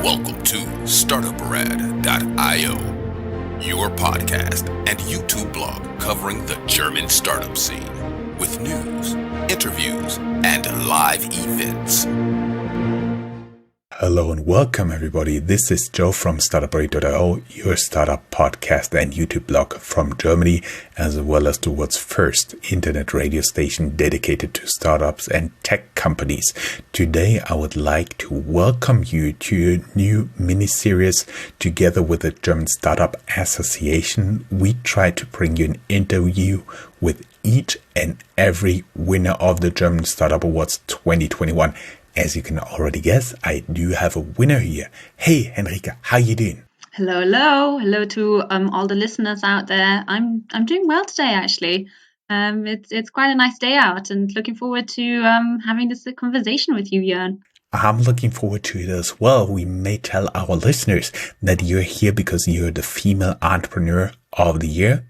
Welcome to Startuprad.io, your podcast and YouTube blog covering the German startup scene with news, interviews, and live events. Hello and welcome everybody. This is Joe from Startuprad.io, your startup podcast and YouTube blog from Germany, as well as the world's first internet radio station dedicated to startups and tech companies. Today I would like to welcome you to a new mini-series together with the German Startup Association. We try to bring you an interview with each and every winner of the German Startup Awards 2021. As you can already guess, I do have a winner here. Hey, Henrike, how you doing? Hello to all the listeners out there. I'm doing well today, actually. It's quite a nice day out, and looking forward to having this conversation with you, Jörn. I'm looking forward to it as well. We may tell our listeners that you're here because you're the female entrepreneur of the year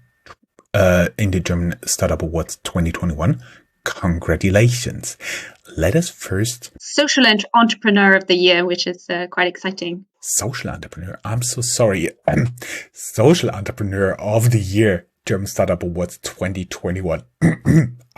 in the German Startup Awards 2021. Congratulations. Let us first... Social Entrepreneur of the Year, which is quite exciting. Social Entrepreneur. I'm so sorry. Social Entrepreneur of the Year, German Startup Awards 2021.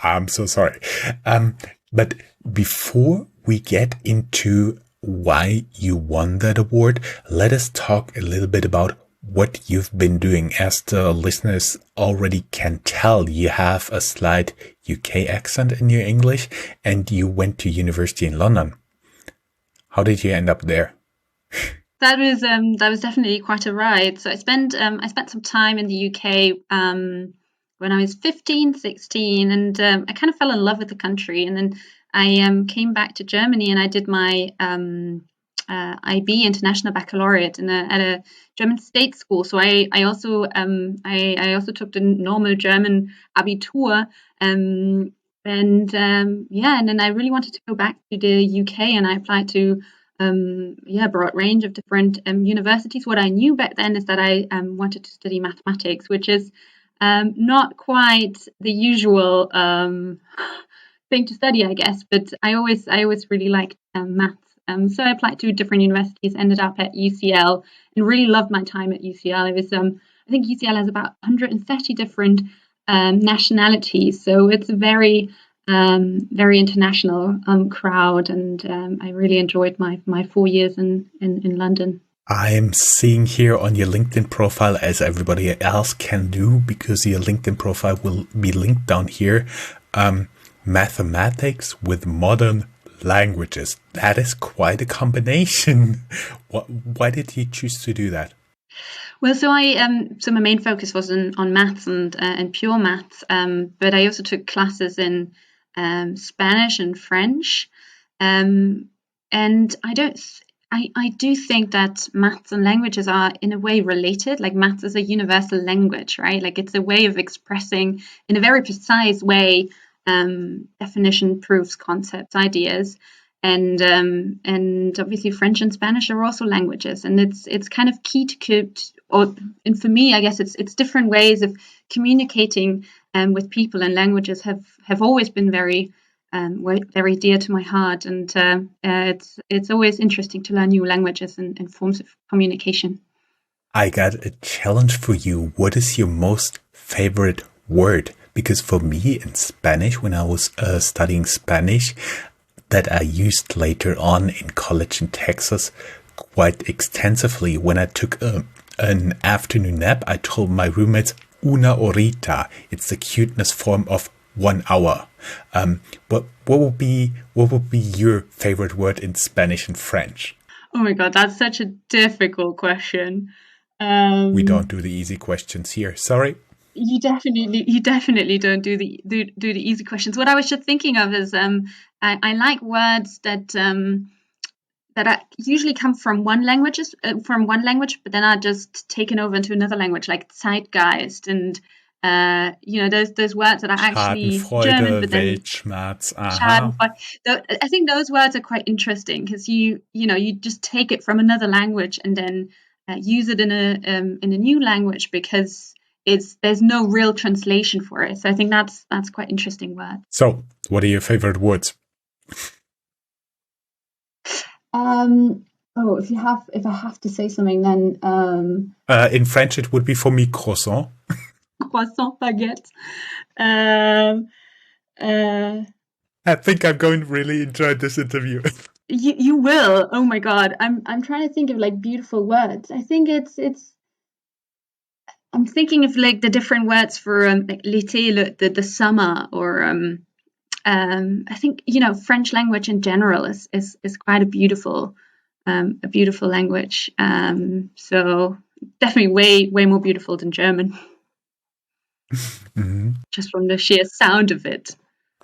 I'm so sorry. But before we get into why you won that award, let us talk a little bit about what you've been doing. As the listeners already can tell, you have a slight UK accent in your English and you went to university in London. How did you end up there? That was definitely quite a ride. So I spent some time in the UK when I was 15, 16, and I kind of fell in love with the country. And then I came back to Germany and I did my IB International Baccalaureate at a German state school. So I also took the normal German Abitur, and then I really wanted to go back to the UK, and I applied to a broad range of different universities. What I knew back then is that I wanted to study mathematics, which is not quite the usual thing to study, I guess, but I always really liked maths. So I applied to different universities, ended up at UCL, and really loved my time at UCL. It was, I think UCL has about 130 different nationalities, so it's a very international crowd, and I really enjoyed my 4 years in London. I'm seeing here on your LinkedIn profile, as everybody else can do, because your LinkedIn profile will be linked down here, mathematics with modern languages. That is quite a combination. Why did you choose to do that? Well, so my main focus was on maths and pure maths, but I also took classes in Spanish and French, and I do think that maths and languages are in a way related. Like maths is a universal language, right? Like it's a way of expressing in a very precise way definition, proofs, concepts, ideas, and obviously French and Spanish are also languages, and it's kind of key and for me, I guess it's different ways of communicating with people, and languages have always been very dear to my heart, and it's always interesting to learn new languages and forms of communication. I got a challenge for you. What is your most favorite word? Because for me in Spanish, when I was studying Spanish, that I used later on in college in Texas quite extensively. When I took an afternoon nap, I told my roommates, una horita. It's the cuteness form of 1 hour. What would be your favorite word in Spanish and French? Oh my God, that's such a difficult question. We don't do the easy questions here. Sorry. You definitely don't do the easy questions. What I was just thinking of is I like words that usually come from one language, but then are just taken over into another language, like zeitgeist and those words that are actually German, but then Weltschmerz. Schadenfreude. I think those words are quite interesting because you just take it from another language and then use it in a new language because there's no real translation for it. So I think that's quite interesting word. So, what are your favorite words? Oh, if I have to say something, then In French, it would be for me croissant. croissant baguette. Um, uh, I think I'm going to really enjoy this interview. you will. Oh my God, I'm trying to think of like beautiful words. I think it's. I'm thinking of like the different words for like l'été, the summer, or I think French language in general is quite a beautiful language. So definitely way more beautiful than German, Mhm. just from the sheer sound of it.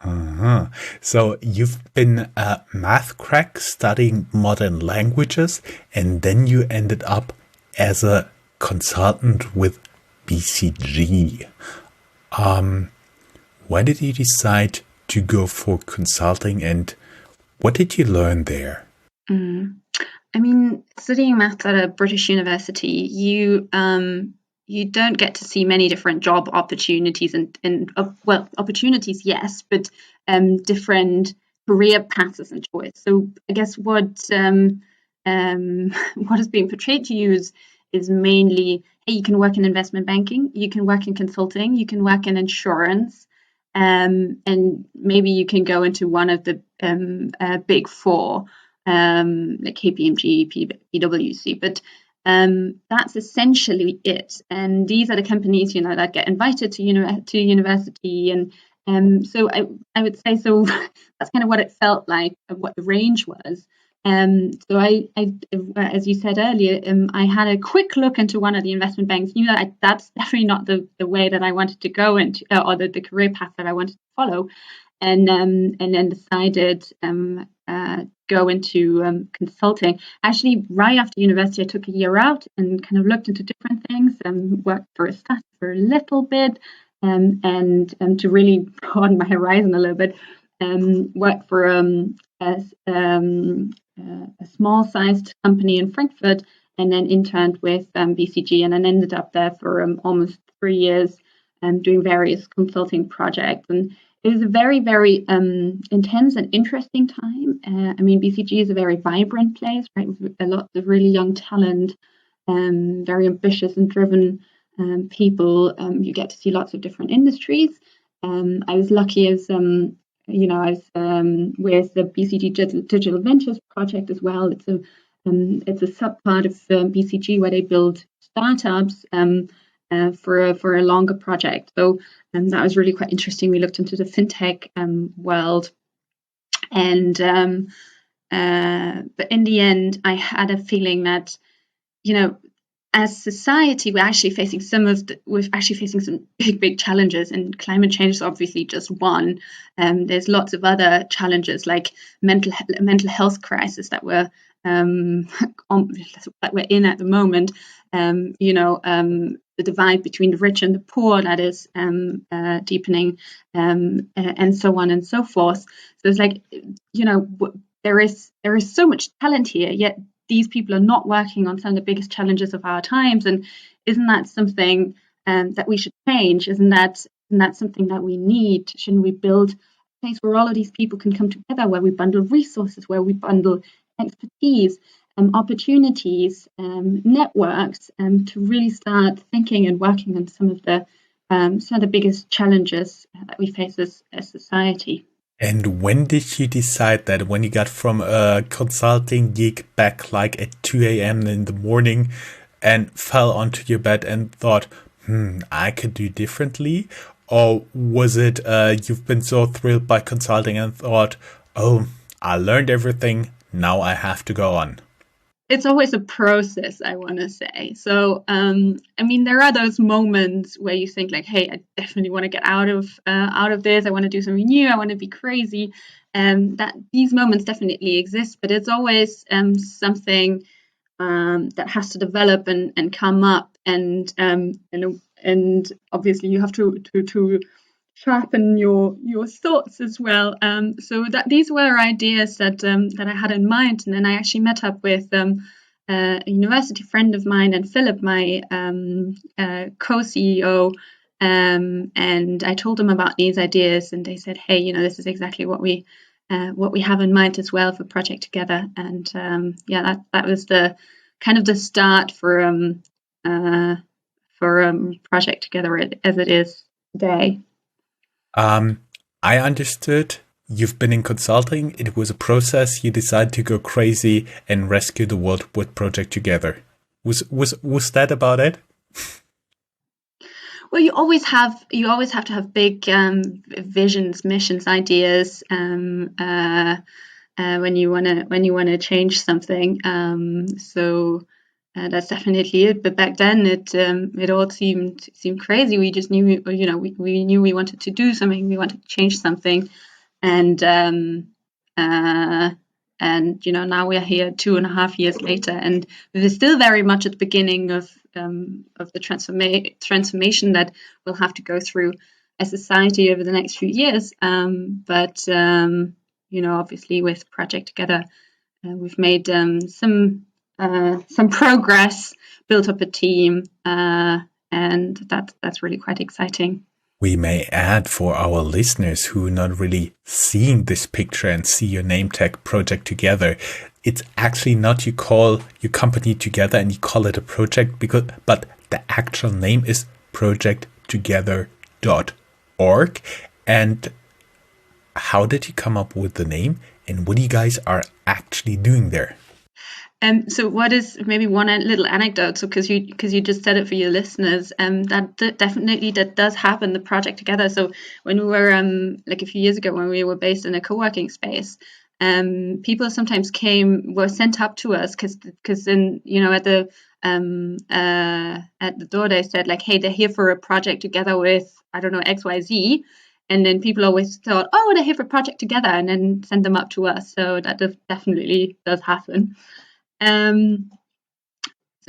Uh-huh. So you've been a math crack studying modern languages, and then you ended up as a consultant with BCG. Why did you decide to go for consulting, and what did you learn there? Mm. I mean, studying maths at a British university, you don't get to see many different job opportunities and well, opportunities, yes, but different career paths and choice. So I guess what is being portrayed to you is mainly, hey, you can work in investment banking, you can work in consulting, you can work in insurance, and maybe you can go into one of the big four, like KPMG, PwC. But that's essentially it. And these are the companies, that get invited to university, and so I would say so. That's kind of what it felt like, of what the range was. So as you said earlier, I had a quick look into one of the investment banks. Knew that that's definitely not the way that I wanted to go into, or the career path that I wanted to follow, and then decided go into consulting. Actually, right after university, I took a year out and kind of looked into different things and worked for a startup for a little bit, and to really broaden my horizon a little bit, worked for a small-sized company in Frankfurt, and then interned with BCG, and then ended up there for almost 3 years, doing various consulting projects. And it was a very, very intense and interesting time. I mean, BCG is a very vibrant place, right? With a lot of really young talent, very ambitious and driven people. You get to see lots of different industries. I was lucky as I was with the BCG Digital Ventures project as well. It's a sub part of BCG where they build startups for a longer project. So that was really quite interesting. We looked into the fintech world, and but in the end, I had a feeling that, as society, we're actually facing some big challenges, and climate change is obviously just one. There's lots of other challenges, like mental health crisis that that we're in at the moment. The divide between the rich and the poor that is deepening, and so on and so forth. So it's like, there is so much talent here, yet these people are not working on some of the biggest challenges of our times. And isn't that something that we should change? Isn't that something that we need? Shouldn't we build a place where all of these people can come together, where we bundle resources, where we bundle expertise, opportunities, networks, to really start thinking and working on some of the biggest challenges that we face as society? And when did you decide that, when you got from a consulting gig back like at 2 a.m. in the morning and fell onto your bed and thought, I could do differently? Or was it you've been so thrilled by consulting and thought, oh, I learned everything, now I have to go on? It's always a process, I want to say. So, I mean, there are those moments where you think like, "Hey, I definitely want to get out of this. I want to do something new. I want to be crazy." That these moments definitely exist, but it's always something that has to develop and come up, and obviously you have to sharpen your thoughts as well. So that these were ideas that I had in mind, and then I actually met up with a university friend of mine and Philip, my co-CEO, and I told them about these ideas, and they said, "Hey, this is exactly what we what we have in mind as well for Project Together. And that was the kind of the start for Project Together as it is today. I understood you've been in consulting. It was a process. You decided to go crazy and rescue the world with Project Together. Was that about it? Well, you always have to have big visions, missions, ideas when you wanna change something. So that's definitely it. But back then, it all seemed crazy. We just knew, we knew we wanted to do something. We wanted to change something, and now we're here 2.5 years later, and we're still very much at the beginning of the transformation that we'll have to go through as society over the next few years. But obviously with Project Together, we've made some progress, built up a team, and that's really quite exciting. We may add for our listeners who are not really seeing this picture and see your name tag Project Together, it's actually not you call your company together and you call it a project, but the actual name is projecttogether.org. And how did you come up with the name, and what you guys are actually doing there? So what is maybe one little anecdote? So because you just said it for your listeners, that definitely does happen. The Project Together. So when we were like a few years ago, when we were based in a co-working space, people sometimes were sent up to us because then at the door they said like, hey, they're here for a project together with XYZ. And then people always thought, oh, they're here for Project Together, and then send them up to us. So that definitely does happen. So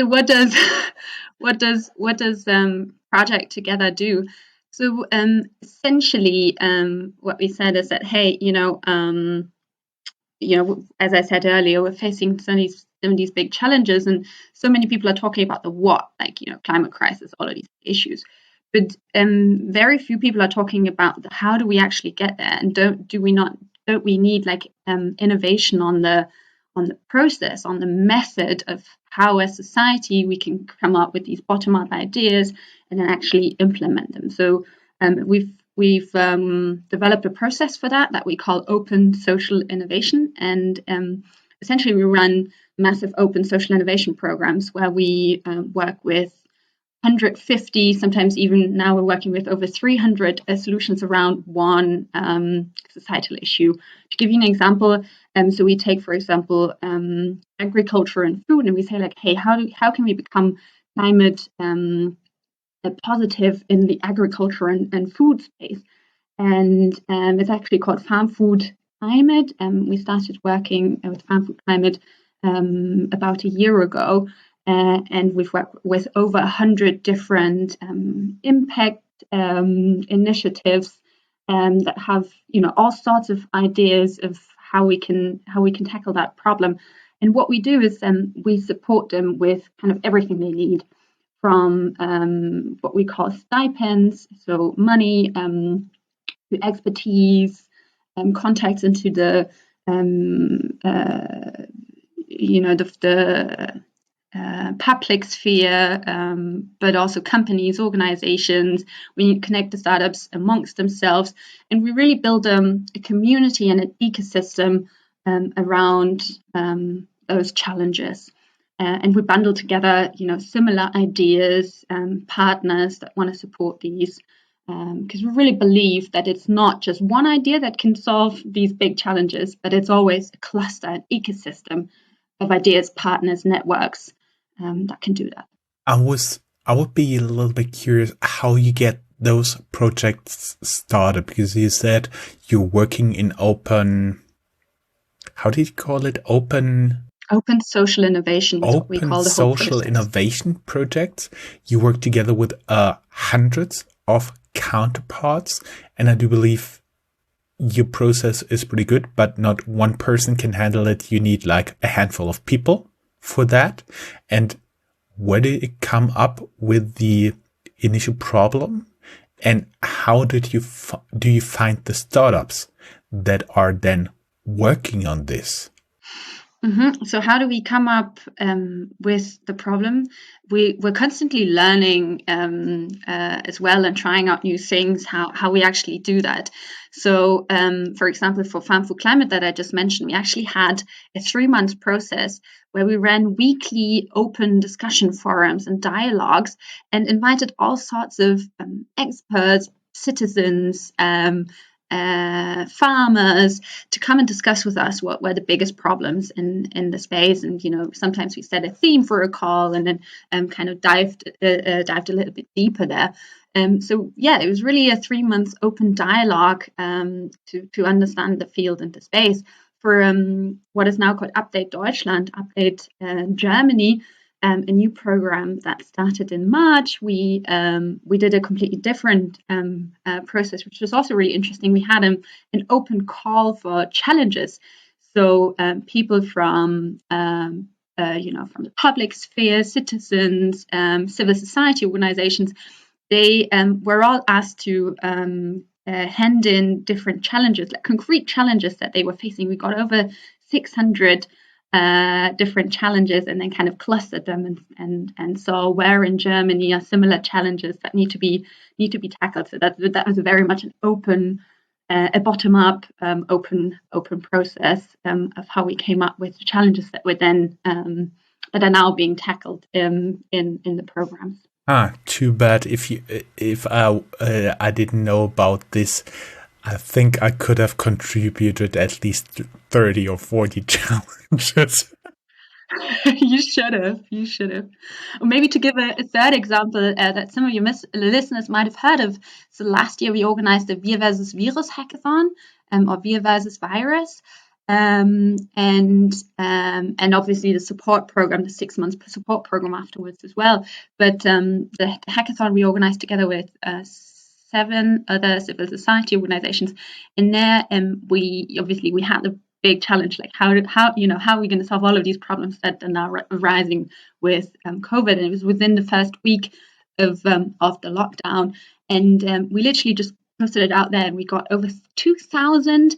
what does Project Together do? So essentially, what we said is that, hey, as I said earlier, we're facing some of these big challenges, and so many people are talking about the what, like climate crisis, all of these issues. But very few people are talking about how do we actually get there, and don't we need like innovation on the process, on the method of how as society we can come up with these bottom-up ideas and then actually implement them. So we've developed a process for that we call open social innovation, and essentially we run massive open social innovation programs where we work with 150, sometimes even now we're working with over 300 solutions around one societal issue. To give you an example, so we take, for example, agriculture and food, and we say like, hey, how can we become climate positive in the agriculture and food space? And it's actually called Farm Food Climate. We started working with Farm Food Climate about a year ago. And we've worked with over 100 different impact initiatives that have all sorts of ideas of how we can tackle that problem. And what we do is we support them with kind of everything they need, from what we call stipends, so money, to expertise, contacts into the public sphere, but also companies, organizations. We connect the startups amongst themselves, and we really build a community and an ecosystem around those challenges. And we bundle together, similar ideas, partners that want to support these, because we really believe that it's not just one idea that can solve these big challenges, but it's always a cluster, an ecosystem of ideas, partners, networks that can do that. I would be a little bit curious how you get those projects started, because you said you're working in open, how did you call it? Open social innovation is what we call the whole process. Social innovation projects. You work together with hundreds of counterparts, and I do believe your process is pretty good, but not one person can handle it. You need like a handful of people for that. And where did it come up with the initial problem, and how do you find the startups that are then working on this? So how do we come up with the problem? We're constantly learning as well and trying out new things, how we actually do that. So, for example, for Farm for Climate that I just mentioned, we actually had a 3-month process where we ran weekly open discussion forums and dialogues and invited all sorts of experts, citizens, farmers to come and discuss with us what were the biggest problems in the space. And sometimes we set a theme for a call and then kind of dived a little bit deeper there. So yeah, it was really a 3-month open dialogue to understand the field and the space. For what is now called Update Deutschland, Update Germany, a new program that started in March. We did a completely different process, which was also really interesting. We had an open call for challenges. So people from from the public sphere, citizens, civil society organizations, they were all asked to hand in different challenges, like concrete challenges that they were facing. We got over 600 different challenges and then kind of clustered them and saw where in Germany are similar challenges that need to be tackled. So that was very much an open, a bottom-up, open process of how we came up with the challenges that were then that are now being tackled in the programs. Too bad. If I didn't know about this, I think I could have contributed at least 30 or 40 challenges. You should have. Or maybe to give a third example that some of your listeners might have heard of. So last year we organized a Wir versus Virus hackathon, or Wir versus Virus. And obviously the support program, the 6 months support program afterwards as well. But the hackathon we organized together with 7 other civil society organizations. And there we had the big challenge, like how are we going to solve all of these problems that are now rising with COVID? And it was within the first week of the lockdown, and we literally just posted it out there, and we got over 2,000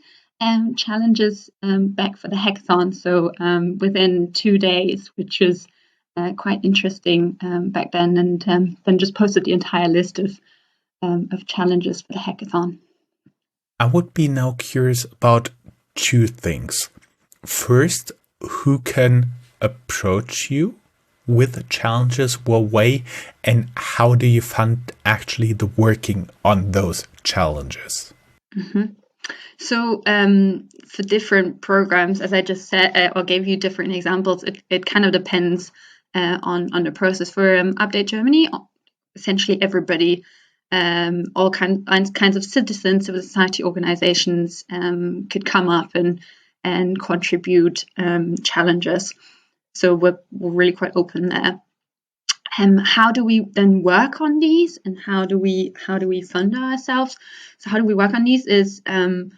challenges back for the hackathon. So within 2 days, which was quite interesting back then, and then just posted the entire list of challenges for the hackathon. I would be now curious about 2 things. First, who can approach you with challenges, what way, and how do you fund actually the working on those challenges? So for different programs, as I just said, or gave you different examples, it kind of depends on the process. For Update Germany, essentially everybody, all kinds of citizens, civil society organizations could come up and contribute challenges. So we're really quite open there. How do we then work on these, and how do we fund ourselves? So how do we work on these is we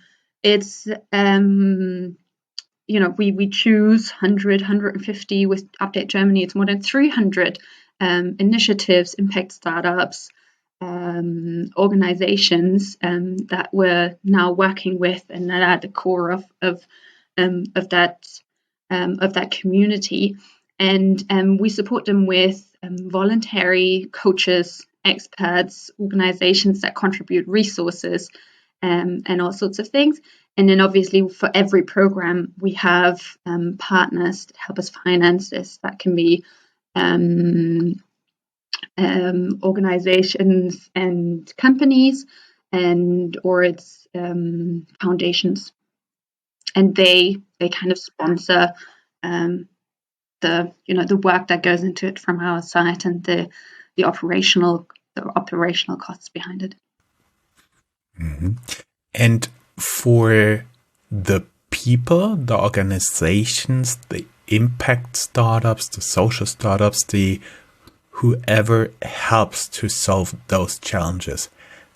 choose 100, 150. With Update Germany, it's more than 300 initiatives, impact startups, organizations that we're now working with, and that are at the core of that community. And we support them with voluntary coaches, experts, organizations that contribute resources, and all sorts of things. And then obviously for every program, we have partners that help us finance this. That can be organizations and companies, or it's foundations, and they kind of sponsor the work that goes into it from our side, and the operational costs behind it. Mm-hmm. And for the people, the organizations, the impact startups, the social startups, the whoever helps to solve those challenges,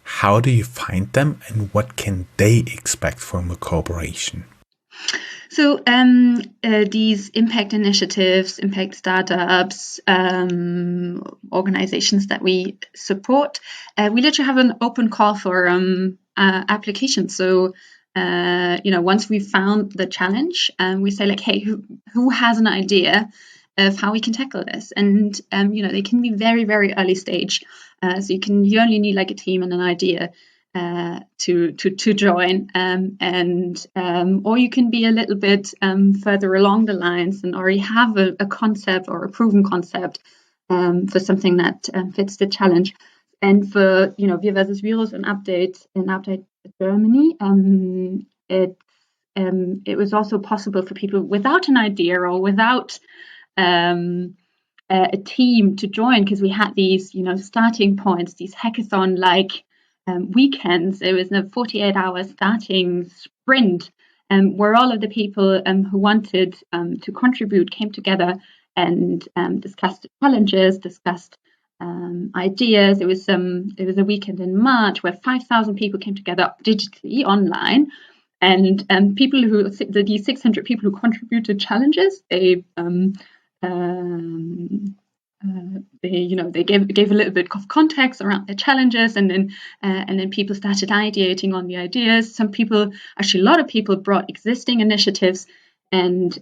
how do you find them, and what can they expect from a cooperation? So these impact initiatives, impact startups, organizations that we support, we literally have an open call for applications. So once we found the challenge, we say like, hey, who has an idea of how we can tackle this? And they can be very, very early stage. So you only need like a team and an idea to join, or you can be a little bit further along the lines and already have a concept or a proven concept for something that fits the challenge. And for Wir versus Virus and Update Germany, it was also possible for people without an idea or without a team to join, because we had these starting points, these hackathon-like weekends. It was a 48-hour starting sprint, where all of the people who wanted to contribute came together and discussed challenges, discussed ideas. It was a weekend in March where 5,000 people came together digitally online, and these 600 people who contributed challenges, they gave a little bit of context around their challenges, and then people started ideating on the ideas. A lot of people brought existing initiatives and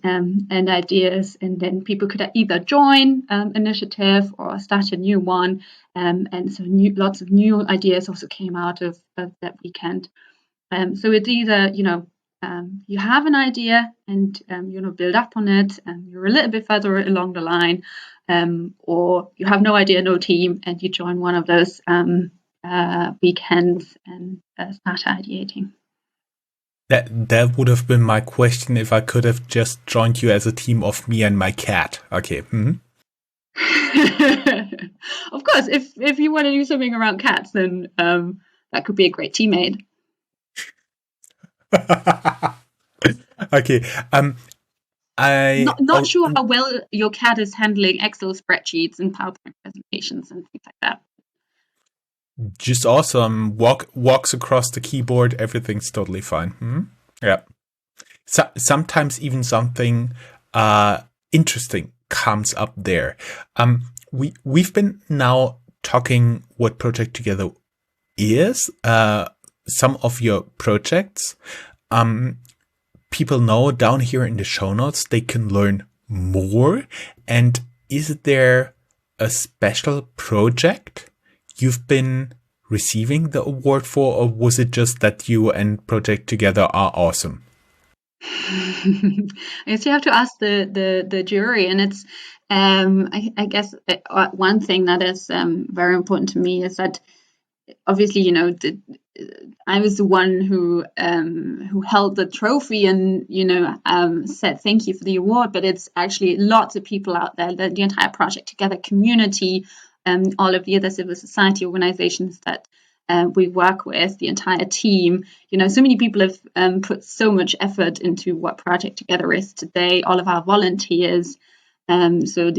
ideas, and then people could either join initiative or start a new one, and so lots of new ideas also came out of that weekend. So it's either you have an idea and build up on it, and you're a little bit further along the line, or you have no idea, no team, and you join one of those weekends and start ideating. That would have been my question if I could have just joined you as a team of me and my cat. Okay. Mm-hmm. Of course, if you want to do something around cats, then that could be a great teammate. Okay. I'm not sure how well your cat is handling Excel spreadsheets and PowerPoint presentations and things like that. Just awesome. Walks across the keyboard. Everything's totally fine. Mm-hmm. Yeah. So, sometimes even something interesting comes up there. We've been now talking what Project Together is. Some of your projects. People know down here in the show notes they can learn more. And is there a special project you've been receiving the award for, or was it just that you and Project Together are awesome? I guess you have to ask the jury, and it's I guess one thing that is very important to me is that obviously I was the one who held the trophy and said thank you for the award, but it's actually lots of people out there, the entire Project Together community, all of the other civil society organizations that we work with, the entire team. So many people have put so much effort into what Project Together is today, all of our volunteers. So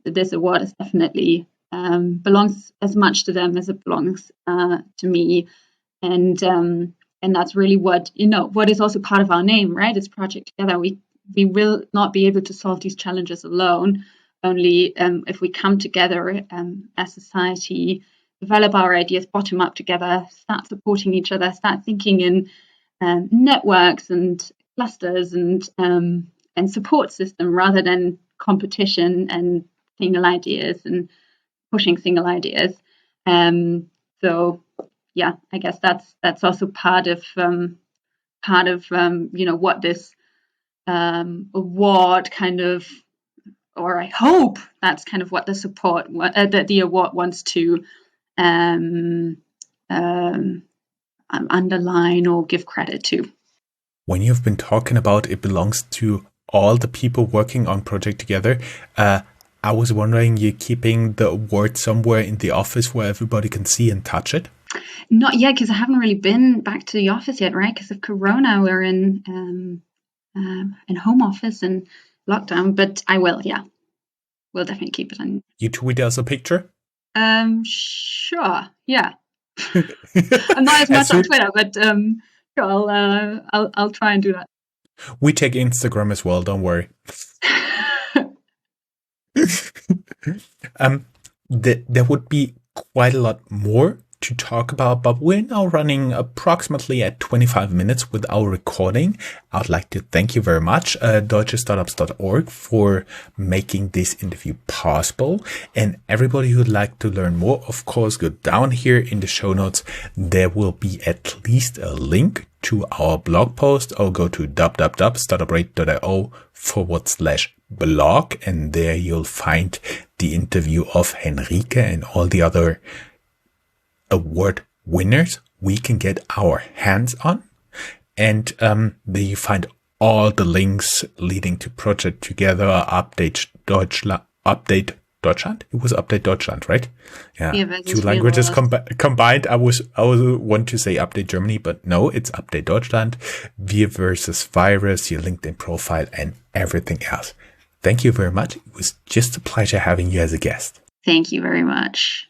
this award is definitely belongs as much to them as it belongs to me, and that's really what is also part of our name, right? It's Project Together. We will not be able to solve these challenges alone, only if we come together as society, develop our ideas bottom up together, start supporting each other, start thinking in networks and clusters and support system rather than competition and single ideas and pushing single ideas. So yeah, I guess that's also part of what this award kind of, or I hope that's kind of what the support that the award wants to underline or give credit to. When you've been talking about it belongs to all the people working on Project Together, I was wondering, you're keeping the award somewhere in the office where everybody can see and touch it? Not yet, because I haven't really been back to the office yet, right? Because of Corona, we're in home office and lockdown. But I will, yeah. We'll definitely keep it on. You tweet us a picture? Sure, yeah. I'm not as much on Twitter, but sure, I'll try and do that. We take Instagram as well, don't worry. There would be quite a lot more to talk about, but we're now running approximately at 25 minutes with our recording. I'd like to thank you very much, deutschestartups.org, for making this interview possible. And everybody who'd like to learn more, of course, go down here in the show notes. There will be at least a link to our blog post, or go to www.startuprad.io/blog, and there you'll find the interview of Henrike and all the other award winners we can get our hands on. And there you find all the links leading to Project Together, Update Deutschland. It was Update Deutschland, right? Yeah, two languages combined. I was want to say Update Germany, but no, it's Update Deutschland, Wir versus Virus, your LinkedIn profile, and everything else. Thank you very much. It was just a pleasure having you as a guest. Thank you very much.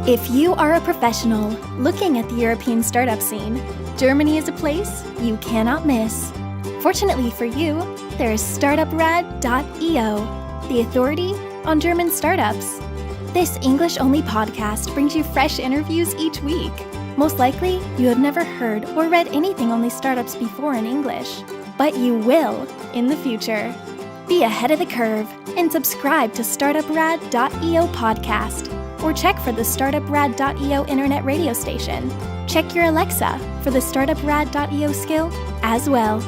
If you are a professional looking at the European startup scene, Germany is a place you cannot miss. Fortunately for you, there is Startuprad.io, the authority on German startups. This English-only podcast brings you fresh interviews each week. Most likely, you have never heard or read anything on these startups before in English, but you will in the future. Be ahead of the curve and subscribe to Startuprad.io podcast, or check for the Startuprad.io internet radio station. Check your Alexa for the Startuprad.io skill as well.